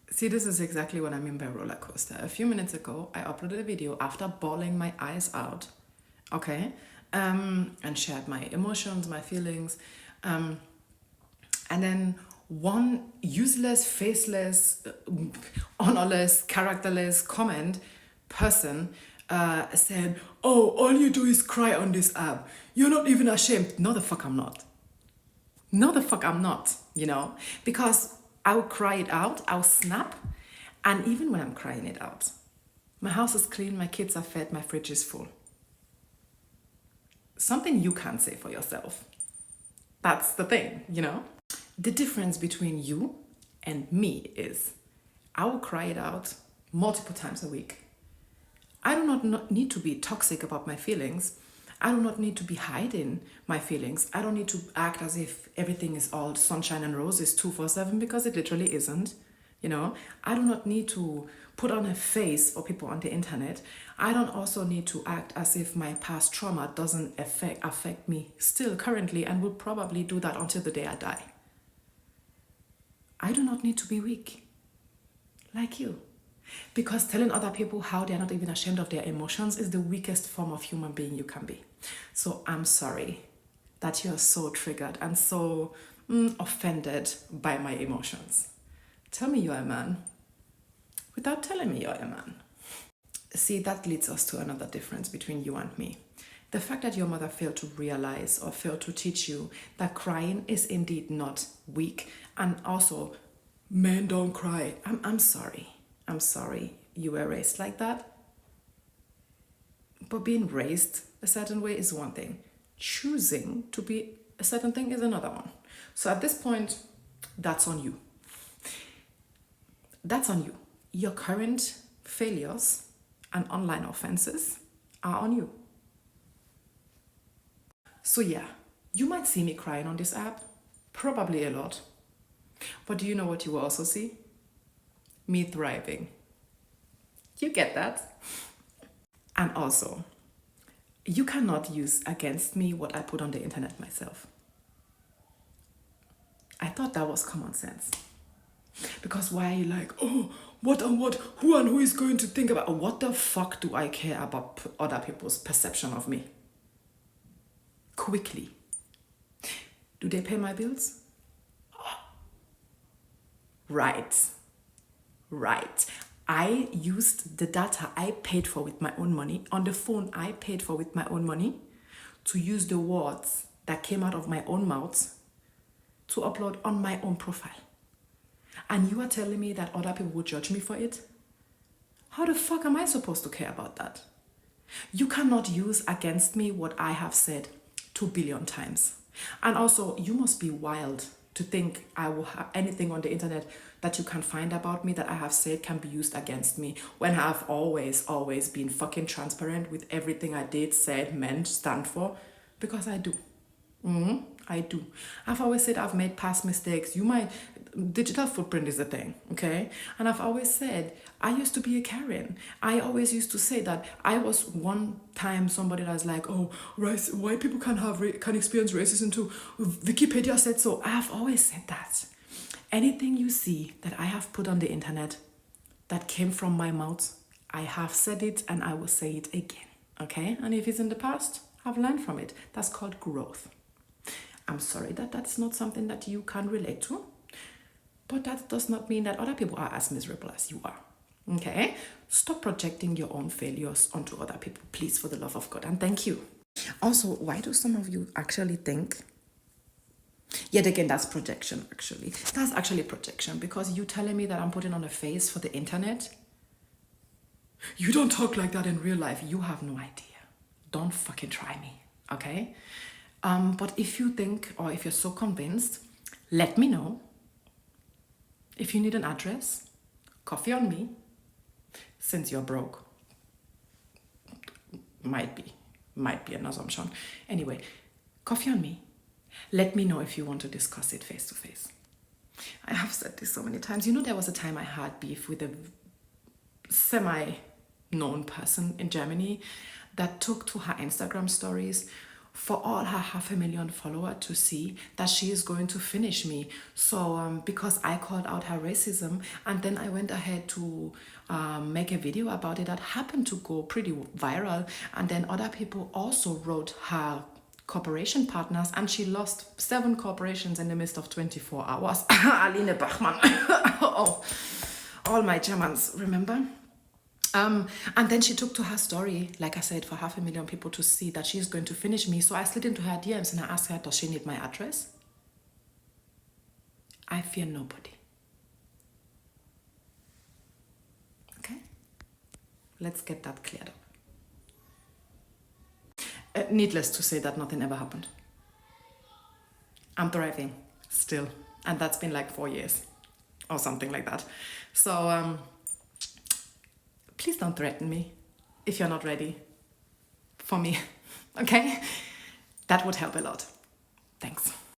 See, this is exactly what I mean by roller coaster. A few minutes ago, I uploaded a video after bawling my eyes out, okay, and shared my emotions, my feelings, and then one useless, faceless, honorless, characterless comment person said, "Oh, all you do is cry on this app. You're not even ashamed." No, the fuck I'm not. No, the fuck I'm not, because I'll cry it out, I'll snap, and even when I'm crying it out, my house is clean, my kids are fed, my fridge is full. Something you can't say for yourself. That's the thing. The difference between you and me is I will cry it out multiple times a week. I do not need to be toxic about my feelings. I do not need to be hiding my feelings. I don't need to act as if everything is all sunshine and roses 24/7 because it literally isn't. I do not need to put on a face for people on the internet. I don't also need to act as if my past trauma doesn't affect me still currently and will probably do that until the day I die. I do not need to be weak like you. Because telling other people how they're not even ashamed of their emotions is the weakest form of human being you can be. So I'm sorry that you're so triggered and so offended by my emotions. Tell me you're a man without telling me you're a man. See, that leads us to another difference between you and me. The fact that your mother failed to realize or failed to teach you that crying is indeed not weak, and also men don't cry. I'm sorry. I'm sorry you were raised like that. But being raised a certain way is one thing. Choosing to be a certain thing is another one. So at this point, that's on you. That's on you. Your current failures and online offenses are on you. So yeah, you might see me crying on this app, probably a lot. But do you know what you will also see? Me thriving. You get that? And also, you cannot use against me what I put on the internet myself. I thought that was common sense. Because why are you like, oh, what and what, who and who is going to think about, what the fuck do I care about other people's perception of me? Quickly. Do they pay my bills? Right. I used the data I paid for with my own money, on the phone I paid for with my own money, to use the words that came out of my own mouth to upload on my own profile. And you are telling me that other people would judge me for it? How the fuck am I supposed to care about that? You cannot use against me what I have said 2 billion times. And also, you must be wild to think I will have anything on the internet that you can find about me that I have said can be used against me, when I have always been fucking transparent with everything I did, said, meant, stand for, because I do. I do. I've always said I've made past mistakes. Digital footprint is a thing, okay? And I've always said, I used to be a Karen. I always used to say that I was one time somebody that's like, oh, white people can experience racism too. Wikipedia said so. I have always said that. Anything you see that I have put on the internet that came from my mouth, I have said it and I will say it again, okay? And if it's in the past, I've learned from it. That's called growth. I'm sorry that that's not something that you can relate to, but that does not mean that other people are as miserable as you are, okay? Stop projecting your own failures onto other people, please, for the love of God, and thank you. Also, why do some of you actually think, yet again, that's projection, actually. That's actually projection, because you telling me that I'm putting on a face for the internet? You don't talk like that in real life. You have no idea. Don't fucking try me, okay? But if you think, or if you're so convinced, let me know. If you need an address, coffee on me. Since you're broke, might be an assumption. Anyway, coffee on me. Let me know if you want to discuss it face to face. I have said this so many times. There was a time I had beef with a semi-known person in Germany that took to her Instagram stories for all her 500,000 followers to see that she is going to finish me. So because I called out her racism, and then I went ahead to make a video about it that happened to go pretty viral, and then other people also wrote her corporation partners, and she lost 7 corporations in the midst of 24 hours. Aline Bachmann. Oh, all my Germans, remember? And then she took to her story, like I said, for 500,000 people to see that she's going to finish me. So I slid into her DMs and I asked her, does she need my address? I fear nobody. Okay? Let's get that cleared up. Needless to say that nothing ever happened. I'm thriving still. And that's been like 4 years or something like that. So, please don't threaten me if you're not ready for me, okay? That would help a lot. Thanks.